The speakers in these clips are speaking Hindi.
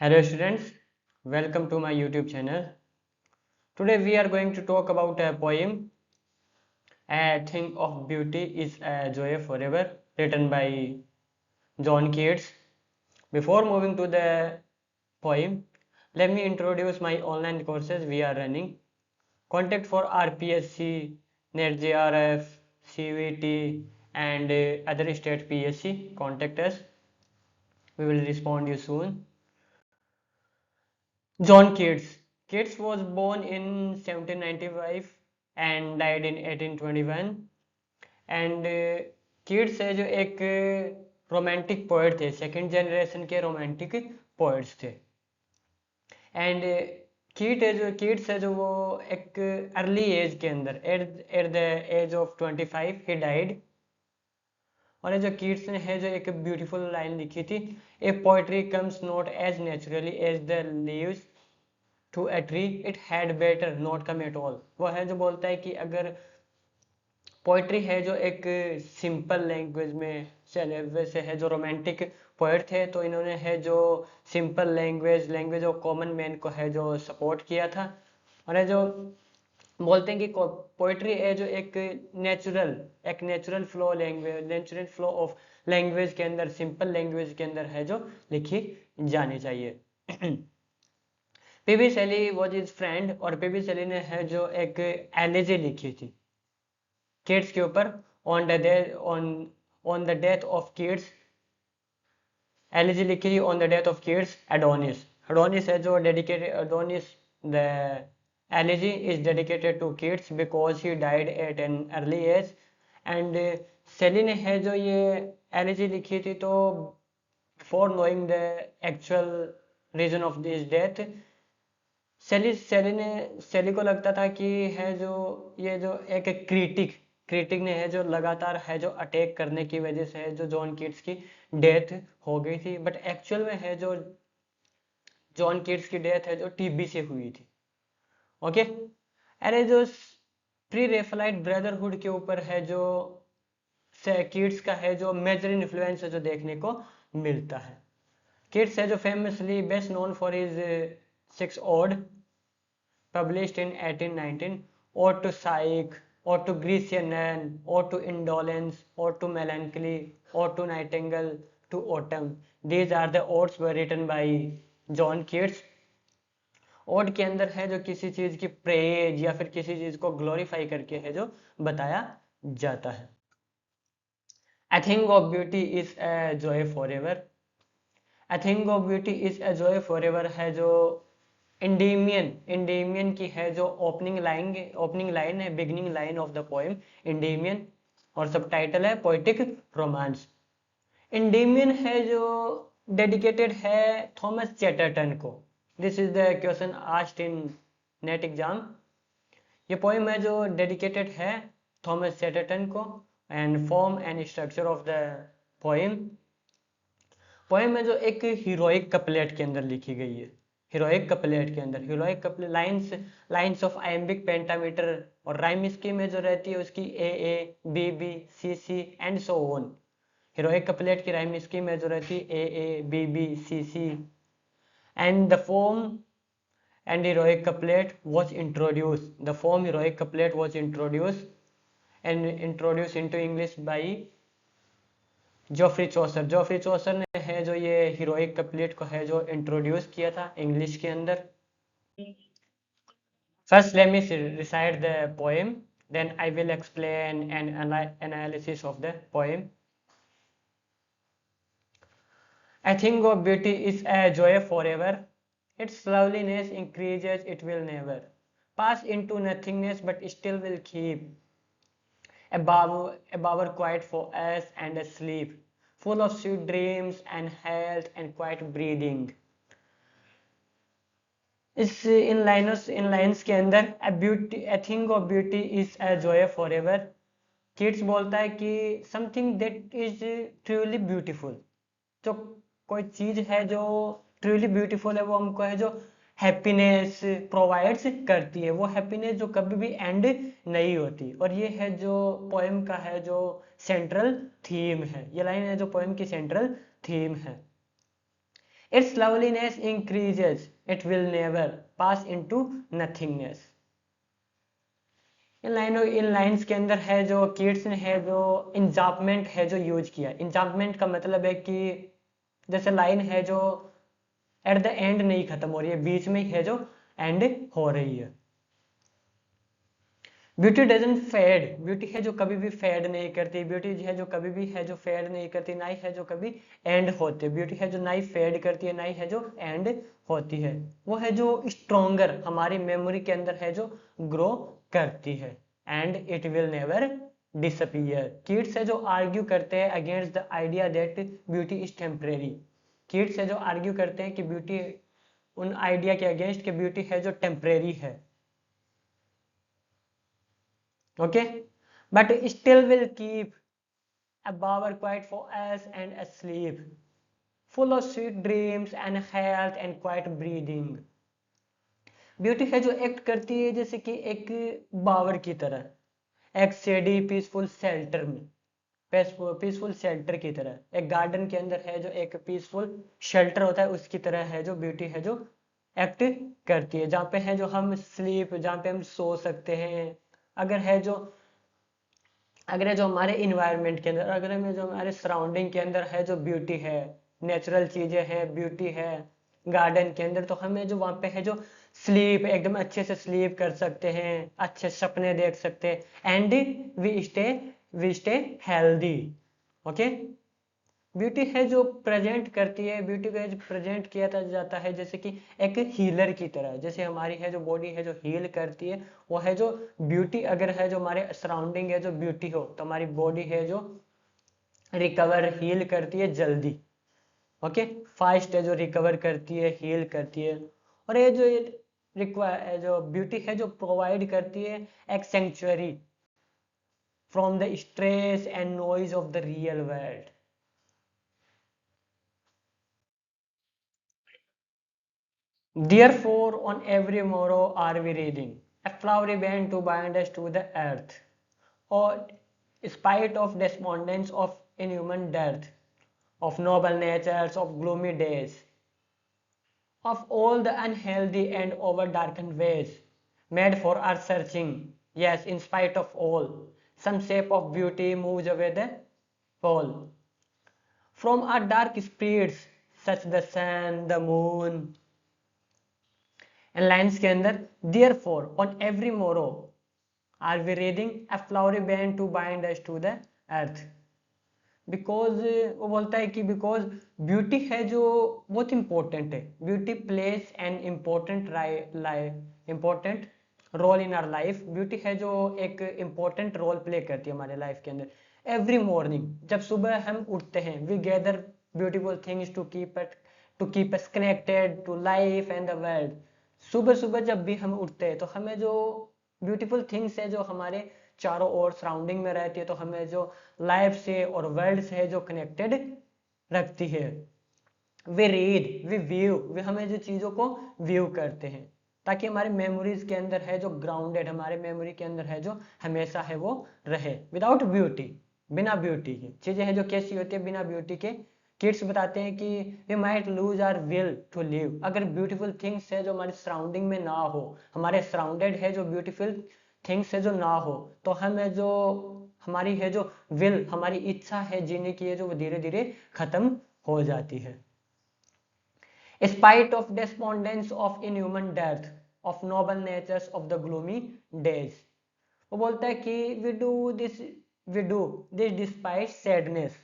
Hello students, welcome to my YouTube channel. Today we are going to talk about a poem, A Thing of Beauty is a Joy Forever, written by John Keats. Before moving to the poem, let me introduce my online courses we are running. Contact for RPSC, NET JRF, CVT and other state PSC. Contact us. We will respond you soon. John Keats. Keats was born in 1795 and died in 1821. And Keats है जो एक रोमांटिक पोएट थे, सेकंड जनरेशन के रोमांटिक पोएट्स थे. एंड कीट्स है जो वो एक अर्ली एज के अंदर एट द एज ऑफ 25 ही डाइड. और ये जो कीट्स ने है जो एक ब्यूटीफुल लाइन लिखी थी, a poetry comes not as naturally as the leaves to a tree, it had better not come at all. वो है जो बोलता है कि अगर पोइट्री है जो एक सिंपल लैंग्वेज में चले, वैसे है जो रोमांटिक पोएट थे तो इन्होंने है जो simple language of common man को है जो सपोर्ट किया था. और है जो बोलते हैं कि पोइट्री है जो एक नेचुरल फ्लो ऑफ लैंग्वेज के अंदर, सिंपल लैंग्वेज के अंदर है जो लिखी जानी चाहिए. PB Shelley was is friend, और पीबी शैली ने है जो एक एलिजी लिखी थी किड्स के ऊपर. On the death of Keats elegy लिखी थी on the death of Keats. Adonais है जो the elegy is dedicated to Keats because he died at an early age. And Shelley ने है जो ये एलिजी लिखी थी तो before knowing the actual reason of this death, Shelley को लगता था कि है जो ये जो एक क्रिटिक ने है जो लगातार है जो अटैक करने की वजह से है जो जॉन कीट्स की डेथ हो गई थी. बट एक्चुअल में है जो जॉन कीट्स की डेथ है जो टीबी से हुई थी. ओके. अरे जो प्री रेफलाइट ब्रदरहुड के ऊपर है जो कीट्स का है जो मेजर इन्फ्लुएंस है जो देखने को मिलता है. कीट्स है जो famously best known for his 6 Ode published in 1819, Ode to Psyche, Ode to Grecian Nun, Ode to Indolence, Ode to Melancholy, Ode to Nightingale, to Autumn. These are the odes were written by John Keats. Ode के अंदर है जो किसी चीज की प्रेज या फिर किसी चीज को ग्लोरीफाई करके है जो बताया जाता है. A thing of beauty is a joy forever. A thing of beauty is a joy forever है जो इंडेमियन की है जो ओपनिंग लाइन है, beginning line of the poem Endymion, और सब टाइटल है पोएटिक रोमांस. इंडेमियन है जो डेडिकेटेड है थॉमस चैटरटन को. This is the question asked in net exam. ये पोएम है जो डेडिकेटेड है थॉमस चैटरटन को. And form and structure of the poem है जो एक हीरोइक कपलेट के अंदर लिखी गई है. Heroic couplet lines of iambic pentameter, और राइम स्कीम में जो रहती है उसकी A B B C C and so on. Heroic couplet की राइम स्कीम में जो रहती है A B B C C. And the form and heroic couplet was introduced. The form heroic couplet was introduced into English by Geoffrey Chaucer ने है जो ये हीरोइक कपलेट को है जो इंट्रोड्यूस किया था इंग्लिश के अंदर. First let me recite the poem, then I will explain an analysis of the poem. A thing of beauty is a joy forever. Its loveliness increases, it will never pass into nothingness, but still will keep above quiet for us and asleep, full of sweet dreams and health and quiet breathing. इस इन लाइन्स के अंदर a thing of beauty is a joy forever. Kids बोलता है कि something that is truly beautiful, जो कोई चीज है जो ट्रूली ब्यूटीफुल है वो हमको है जो हैप्पीनेस प्रोवाइड्स करती है. वो हैप्पीनेस जो कभी भी एंड नहीं होती. और ये है जो पोएम का है जो सेंट्रल थीम है. ये लाइन है जो पोएम की सेंट्रल थीम है. Its loveliness increases, it will never pass into nothingness। In lines के अंदर है जो कीट्स ने है जो इंजापमेंट है जो यूज किया। इंजापमेंट का मतलब है कि जैसे लाइन है जो एट द एंड नहीं खत्म हो रही है, बीच में ही है जो एंड हो रही है। ब्यूटी डजंट फेड, ब्यूटी है जो कभी भी फेड नहीं करती, ब्यूटी है जो कभी भी है जो फेड नहीं करती, ना ही है जो कभी एंड होती। ब्यूटी है जो ना ही फेड करती है ना ही है जो एंड होती है, वो है जो स्ट्रोंगर हमारी मेमोरी के अंदर है जो ग्रो करती है। And it will never disappear. Kids है जो आर्ग्यू करते हैं against the idea that beauty is temporary. Kids है जो आर्ग्यू करते हैं कि ब्यूटी, उन आइडिया के अगेंस्ट कि ब्यूटी है जो टेम्परेरी है। Okay, but still will keep a bower quiet for us and asleep, full of sweet dreams and health and quiet breathing। Beauty है जो एक्ट करती है जैसे कि एक बावर की तरह, एक शेडी पीसफुल शेल्टर में, पीसफुल शेल्टर की तरह। एक गार्डन के अंदर है जो एक पीसफुल शेल्टर होता है, उसकी तरह है जो ब्यूटी है जो एक्ट करती है, जहाँ पे है जो हम स्लीप, जहाँ पे हम सो सकते हैं। अगर है जो हमारे इन्वायरमेंट के अंदर, अगर हमें जो हमारे सराउंडिंग के अंदर है जो ब्यूटी है, नेचुरल चीजें हैं, ब्यूटी है गार्डन के अंदर, तो हमें जो वहाँ पे है जो स्लीप, एकदम अच्छे से स्लीप कर सकते हैं, अच्छे सपने देख सकते हैं, and we stay healthy. Okay, beauty है जो प्रेजेंट करती है, ब्यूटी को प्रेजेंट किया जाता है जैसे कि एक हीलर की तरह। जैसे हमारी है जो बॉडी है जो हील करती है, वो है जो ब्यूटी, अगर है जो हमारे सराउंडिंग है जो ब्यूटी हो, तो हमारी बॉडी है जो रिकवर हील करती है जल्दी। ओके, फास्ट है जो रिकवर करती है, हील करती है। और ये जो रिक्वायर जो ब्यूटी है जो प्रोवाइड करती है एक century from the stress and noise of the real world. Therefore, on every morrow are we reading a flowery band to bind us to the earth, or spite of despondence of inhuman death, of noble natures, of gloomy days, of all the unhealthy and over darkened ways, made for our searching. Yes, in spite of all, some shape of beauty moves away the pole. From our dark spirits, such the sun, the moon, and lines के अंदर therefore on every morrow are we reading a flowery band to bind us to the earth। Because वो बोलता है कि बिकॉज ब्यूटी है जो बहुत इंपॉर्टेंट है, beauty plays an important role in our life. Beauty है जो एक इम्पोर्टेंट रोल प्ले करती है हमारे लाइफ के अंदर। एवरी मॉर्निंग जब सुबह हम उठते हैं, we gather beautiful things to keep us connected to life and the world. सुबह सुबह जब भी हम उठते हैं तो हमें जो ब्यूटीफुल थिंग्स है जो हमारे चारों ओर सराउंडिंग में रहती है, तो हमें जो लाइफ से और वर्ल्ड से जो कनेक्टेड रखती है। वे रीड, वी व्यू, वे हमें जो चीज़ों को व्यू करते हैं ताकि हमारे मेमोरीज के अंदर है जो ग्राउंडेड, हमारे मेमोरी के अंदर है जो हमेशा है वो रहे। विदाउट ब्यूटी, बिना ब्यूटी की चीज़ें हैं जो कैसी होती है बिना ब्यूटी के। किड्स बताते हैं कि we might lose our will to live. अगर ब्यूटीफुल थिंग्स है जो हमारे सराउंडिंग में ना हो, हमारे सराउंडेड है जो ब्यूटीफुल थिंग्स है जो ना हो, तो हमें जो हमारी है जो विल, हमारी इच्छा है जीने की है जो वो धीरे धीरे खत्म हो जाती है। Spite of despondence of inhuman death, of noble natures of the gloomy days। वो बोलता है कि we do this despite sadness,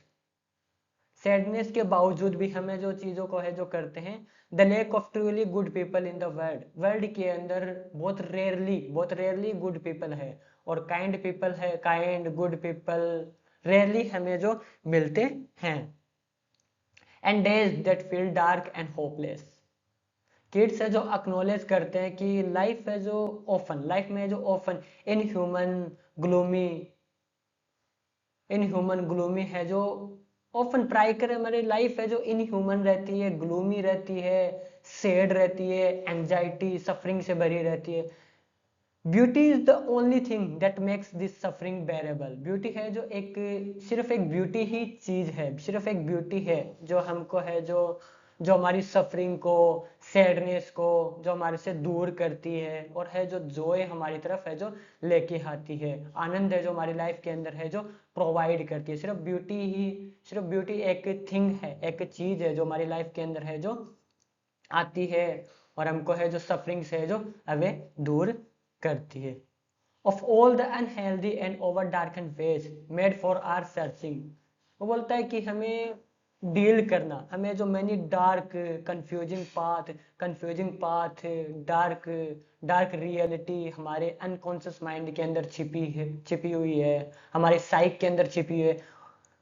sadness के बावजूद भी हमें जो चीज़ों को है जो करते हैं। The lake of truly good people in the world, world के अंदर बहुत रेयरली गुड पीपल है, और काइंड पीपल है, काइंड गुड पीपल रेयरली हमें जो मिलते हैं। And days that feel dark and hopeless, kids है जो अक्नोलेज करते हैं कि लाइफ है जो लाइफ में जो often gloomy in human gloomy है जो ऑफन प्राय कर हमारी लाइफ है जो इनह्यूमन रहती है, ग्लूमी रहती है, सैड रहती है, एंजाइटी सफरिंग से भरी रहती है। Beauty is the only thing that makes this suffering बेरेबल। Beauty है जो सिर्फ एक ब्यूटी ही चीज है, सिर्फ एक ब्यूटी है जो हमको है जो जो हमारी सफरिंग को, सैडनेस को जो हमारे से दूर करती है, और है जो जॉय हमारी तरफ है जो लेके आती है, आनंद है जो हमारी लाइफ के अंदर है जो प्रोवाइड करती है। सिर्फ ब्यूटी एक थिंग है, एक चीज है जो हमारी लाइफ के अंदर है जो आती है और हमको है जो सफरिंग से है जो अवे दूर करती है। Of all the unhealthy and over darkened ways made for our searching, वो बोलता है कि हमें डील करना, हमें जो many dark confusing path dark dark reality हमारे अनकॉन्शियस माइंड के अंदर छिपी हुई है, हमारे साइक के अंदर छिपी हुई है।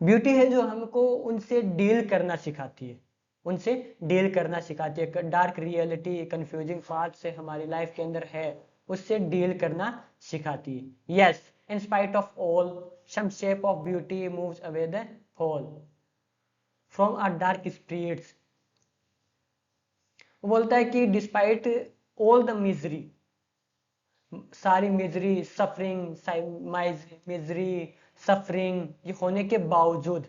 ब्यूटी है जो हमको उनसे डील करना सिखाती है, उनसे डील करना सिखाती है। डार्क रियलिटी कंफ्यूजिंग पार्ट से हमारी लाइफ के अंदर है, उससे डील करना सिखाती है। Yes, in spite of all some shape of beauty moves away the fall from our dark spirits. वो बोलता है कि डिस्पाइट ऑल द मिजरी, सारी मिजरी मिजरी सफरिंग ये होने के बावजूद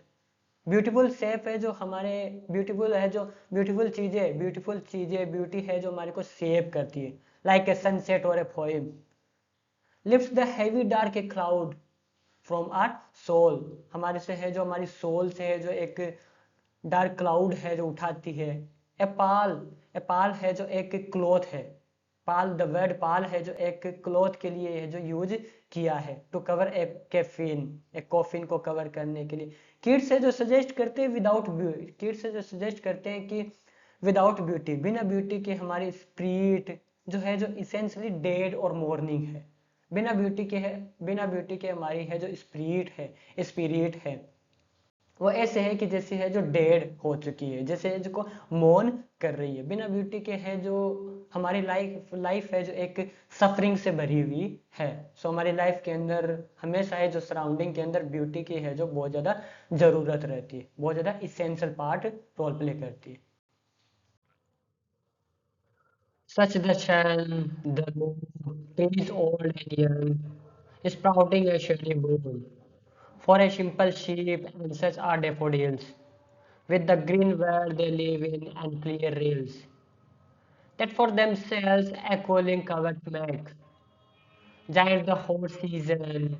ब्यूटीफुल शेप है जो हमारे ब्यूटीफुल चीजें ब्यूटी है जो हमारे को सेव करती है, लाइक ए सनसेट और a poem lift the heavy dark a cloud from our soul, हमारे से है जो हमारी सोल से है जो एक डार्क क्लाउड है जो उठाती है। ए पाल ए पाल है जो एक क्लॉथ है, पाल द वर्ड पाल है जो एक क्लॉथ के लिए है जो यूज किया है, टू कवर ए कैफीन, एक कॉफिन को कवर करने के लिए। किड्स है जो सजेस्ट करते हैं किड्स है जो सजेस्ट करते हैं कि विदाउट ब्यूटी, बिना ब्यूटी के हमारी स्पिरिट जो है जो इसेंशियली डेड और मॉर्निंग है। बिना ब्यूटी के हमारी है जो स्पिरिट है वो ऐसे है कि जैसे है जो डेड हो चुकी है, जैसे है जो मौन कर रही है। बिना ब्यूटी के है जो हमारी लाइफ है जो एक सफरिंग से भरी हुई है। सो हमारी लाइफ के अंदर हमेशा है जो सराउंडिंग के अंदर ब्यूटी की है जो बहुत ज़्यादा ज़रूरत रहती है, बहुत ज़्यादा इसेंशियल पार्ट रोल प्ले करती है। Such the sun, the moon, trees old and young, sprouting a shady boon, for a simple sheep and such are daffodils, with the green world they live in and clear rails, that for themselves a cooling covert make, giant the whole season,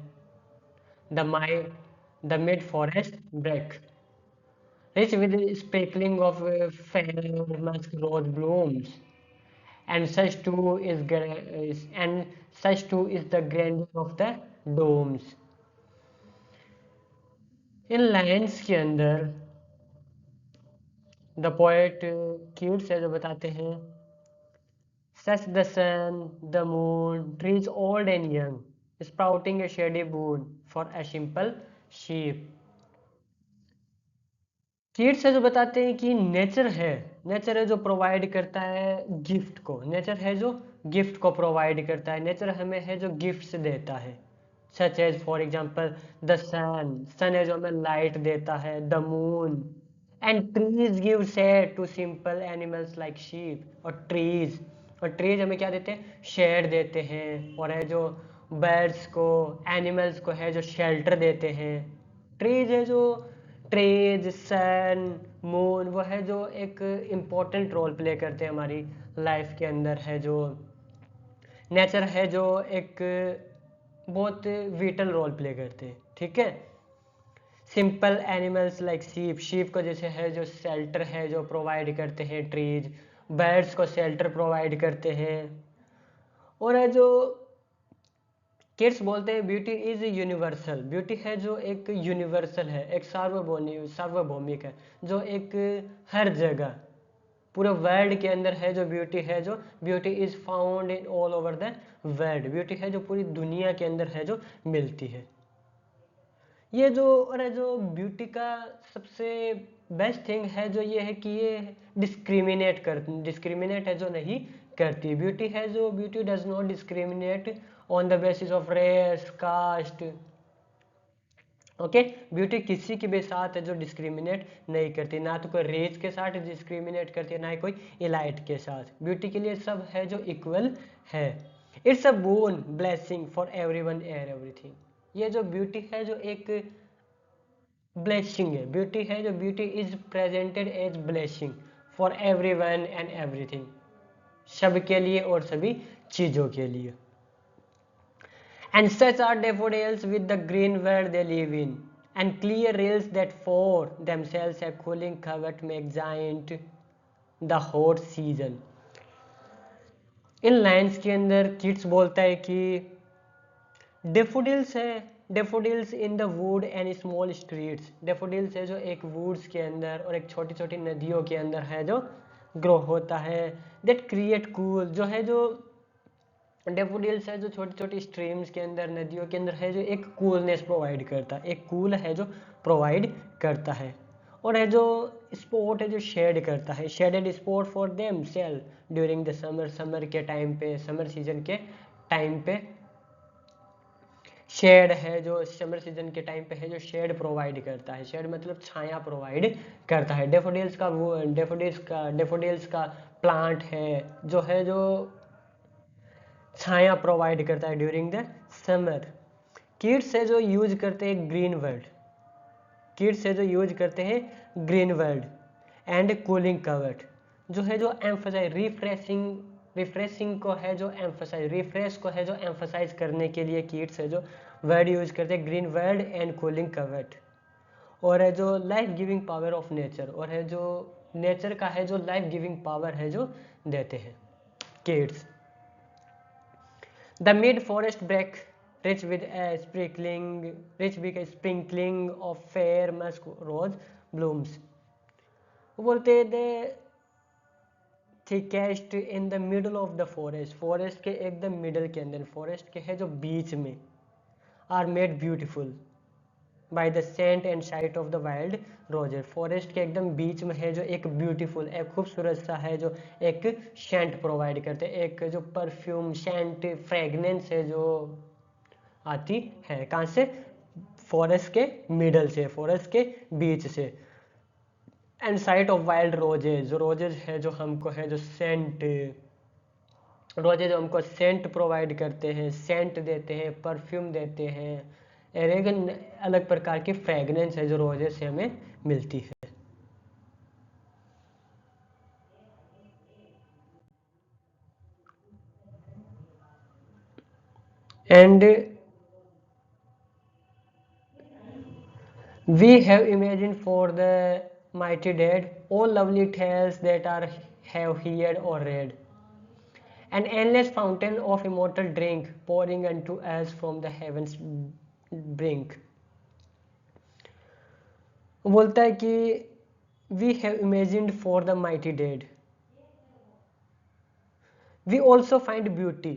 the might, the mid forest break, rich with sprinkling of fair musk rose blooms, and such too is the grandeur of the domes। इन लाइन्स के अंदर द पोएट क्यूट से जो बताते हैं, such the sun the moon trees old and young sprouting a shady boon for a simple sheep. Keats से जो बताते हैं कि नेचर है जो प्रोवाइड करता है गिफ्ट को, नेचर है जो गिफ्ट को प्रोवाइड करता है, नेचर हमें है जो गिफ्ट्स देता है। Such as for example the sun है जो हमें लाइट देता है, the moon and trees give shade to simple animals like sheep. और ट्रीज हमें क्या देते हैं, शेड देते हैं, और है जो बर्ड्स को एनिमल्स को है जो शेल्टर देते हैं। ट्रीज है जो ट्रीज सन मून वो है जो एक इम्पोर्टेंट रोल प्ले करते हैं हमारी लाइफ के अंदर, है जो नेचर है जो एक बहुत विटल रोल प्ले करते हैं। ठीक है, सिंपल एनिमल्स लाइक शीप को जैसे है जो शेल्टर है जो प्रोवाइड करते हैं ट्रीज, बर्ड्स को शेल्टर प्रोवाइड करते हैं। और है जो किड्स बोलते हैं ब्यूटी इज यूनिवर्सल, ब्यूटी है जो एक यूनिवर्सल है, एक सार्वभौमिक है, जो एक हर जगह पूरे वर्ल्ड के अंदर है जो beauty is found in all over the world, beauty है जो पूरी दुनिया के अंदर है जो मिलती है। ये जो और जो ब्यूटी का सबसे बेस्ट थिंग है जो ये है कि ये डिस्क्रिमिनेट है जो नहीं करती। Beauty does not discriminate on the basis of race caste. Okay, beauty किसी के भी साथ है जो डिस्क्रिमिनेट नहीं करती, ना तो कोई रेस के साथ डिस्क्रिमिनेट करती है, ना ही कोई इलाइट के साथ। ब्यूटी के लिए सब है जो इक्वल है। It's a boon blessing for everyone and everything. ये जो ब्यूटी है जो एक ब्लेसिंग है, beauty is presented as blessing for everyone and everything, सबके लिए और सभी चीजों के लिए। And such are daffodils with the green world they live in, and clear rills that for themselves a cooling covert make giant the hot season। In lines के अंदर किड्स बोलता है कि डेफोडिल्स है, daffodils in the wood and small streets, daffodils है जो एक वुड्स के अंदर और एक छोटी छोटी नदियों के अंदर है जो ग्रो होता है। दैट क्रिएट कूल, जो है जो डेफोडिल्स है जो छोटी छोटी स्ट्रीम्स के अंदर नदियों के अंदर है जो एक कूलनेस प्रोवाइड करता है, एक कूल है जो प्रोवाइड करता है। और है जो स्पॉट है जो शेड करता है, shaded spot for them sell during the summer, summer के टाइम पे, समर सीजन के टाइम पे शेड है जो समर सीजन के टाइम पे है जो शेड प्रोवाइड करता है। शेड मतलब छाया प्रोवाइड करता है। डेफोडिल्स का वो डेफोडिल्स का प्लांट है जो है जो छाया प्रोवाइड करता है ड्यूरिंग द समर। किड्स है जो यूज करते हैं ग्रीन वर्ड, किड्स है जो यूज करते हैं green word and cooling covert, जो है जो एम्फसाइज रिफ्रेशिंग, रिफ्रेशिंग को है जो एम्फसाइज, रिफ्रेश को है जो एम्फसाइज करने के लिए किड्स है जो वर्ड यूज करते हैं green word and cooling covert. और है जो life giving power of nature, और है जो नेचर का है जो लाइफ गिविंग पावर है जो देते हैं kids. The mid-forest brake, rich with a sprinkling of fair musk rose blooms। वो बोलते हैं the thickest in the middle of the forest, forest के एकदम मिडल के अंदर, forest के है जो बीच में, are made beautiful by the scent and sight of the wild roses। Forest के एकदम बीच में है जो एक ब्यूटीफुल, एक खूबसूरत सा है जो एक सेंट प्रोवाइड करते हैं, एक जो परफ्यूम सेंट फ्रेगनेंस है जो आती है कहाँ से, फॉरेस्ट के मिडल से, फॉरेस्ट के बीच से। And site of wild roses, roses है जो हमको है जो सेंट, रोजेज हमको सेंट प्रोवाइड करते हैं, सेंट देते हैं, परफ्यूम देते हैं, एक अलग प्रकार की फ्रेगनेंस है जो रोजेज से हमें मिलती है। And we have imagined for the mighty dead all lovely tales that are have heard or read, an endless fountain of immortal drink pouring unto us from the heavens brink। वो बोलता है कि we have imagined for the mighty dead, we also find beauty।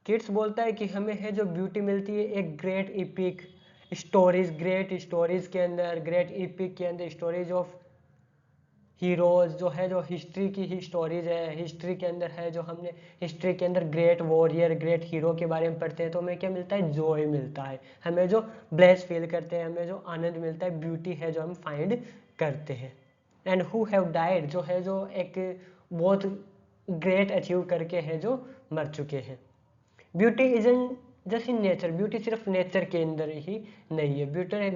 Kids बोलता है कि हमें है जो ब्यूटी मिलती है एक great EPIC stories, great stories के अंदर, ग्रेट इपिक के अंदर स्टोरीज ऑफ हीरोज, जो है जो हिस्ट्री की ही स्टोरीज है, हिस्ट्री के अंदर है जो हमने हिस्ट्री के अंदर ग्रेट वॉरियर, ग्रेट हीरो के बारे में पढ़ते हैं तो हमें क्या मिलता है, जॉय मिलता है, हमें जो ब्लेस फील करते हैं, हमें जो आनंद मिलता है, ब्यूटी है जो हम फाइंड करते हैं। एंड हु हैव डाइड, जो है जो एक बहुत ग्रेट अचीव करके है जो मर चुके हैं। Beauty is in just in nature, beauty सिर्फ नेचर के अंदर ही नहीं है,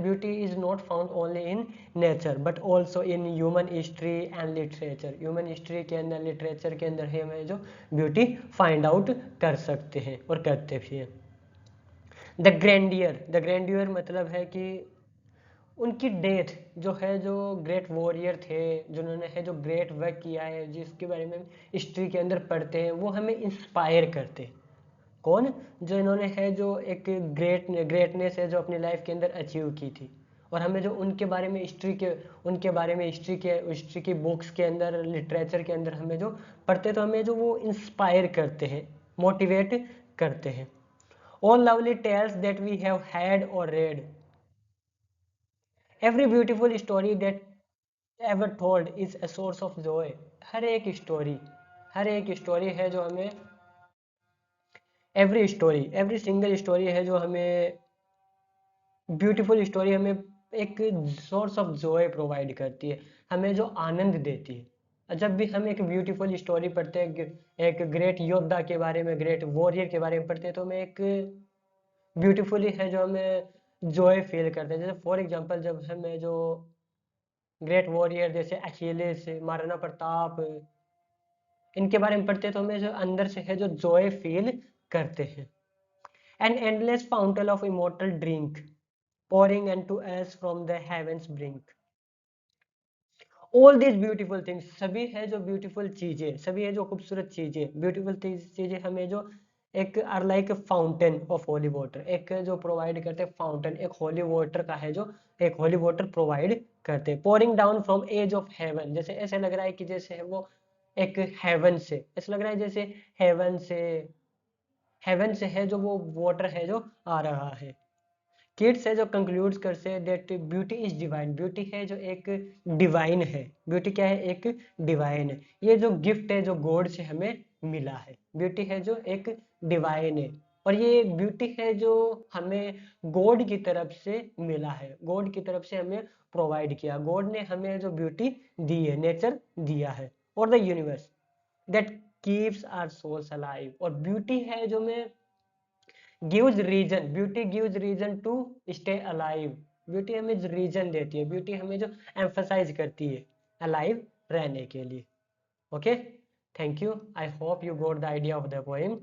beauty is not found only in nature but also in human history and literature. Human history के अंदर, लिटरेचर के अंदर ही हमें जो ब्यूटी फाइंड आउट कर सकते हैं और करते भी हैं। द ग्रैंडियर, द ग्रैंडियर मतलब है कि उनकी डेथ, जो है जो ग्रेट वॉरियर थे जिन्होंने है जो ग्रेट वर्क किया है, जिसके बारे में हिस्ट्री के अंदर पढ़ते हैं, वो हमें इंस्पायर करते हैं। कौन, जो इन्होंने है जो एक ग्रेटनेस है जो अपनी लाइफ के अंदर अचीव की थी, और हमें जो उनके बारे में हिस्ट्री के, उनके बारे में हिस्ट्री की बुक्स के अंदर, लिटरेचर के अंदर हमें जो पढ़ते तो हमें जो वो इंस्पायर करते हैं, मोटिवेट करते हैं। All lovely tales that we have had or read, every beautiful story that ever told is a source of joy. हर एक स्टोरी, हर एक स्टोरी है जो हमें, every story, every single story है जो हमें, ब्यूटीफुल स्टोरी हमें एक सोर्स ऑफ जॉय प्रोवाइड करती है, हमें जो आनंद देती है। जब भी हम एक ब्यूटीफुल स्टोरी पढ़ते हैं, एक ग्रेट योद्धा के बारे में, ग्रेट वॉरियर के बारे में पढ़ते हैं तो हमें एक ब्यूटीफुली है जो हमें जॉय फील करते हैं। जैसे फॉर एग्जांपल जब हमें जो ग्रेट वॉरियर जैसे अखिलेश, महाराणा प्रताप, इनके बारे में पढ़ते हैं तो हमें जो अंदर से है जो जॉय फील करते हैं। An endless fountain of immortal drink pouring into us from the heavens brink। All this beautiful things, सभी है जो ब्यूटीफुल चीजें, सभी है जो खूबसूरत चीजें, ब्यूटीफुल चीजें हमें जो एक our like fountain of holy water, एक जो प्रोवाइड करते हैं फाउंटेन, एक होली वाटर का है जो एक होली वाटर प्रोवाइड करते हैं। Pouring down from edge of heaven, जैसे ऐसे लग रहा है कि जैसे है वो एक हेवन से, ऐसा लग रहा है जैसे हेवन से है जो वो वाटर है जो आ रहा है। किड्स है जो कंक्लूड्स करते हैं that beauty is divine, beauty है जो एक डिवाइन है, ब्यूटी क्या है, एक डिवाइन है, ये जो गिफ्ट है जो गॉड से हमें मिला है, ब्यूटी है जो एक डिवाइन है, और ये ब्यूटी है जो हमें गॉड की तरफ से मिला है, गॉड की तरफ से हमें प्रोवाइड किया, गॉड ने हमें जो ब्यूटी दी है, नेचर दिया है, और the universe that keeps our souls alive, और ब्यूटी है जो मैं gives reason, beauty gives reason to stay alive, beauty हमें रीजन देती है, ब्यूटी हमें जो एम्फसाइज करती है अलाइव रहने के लिए। Okay, thank you, I hope you got the idea of the poem.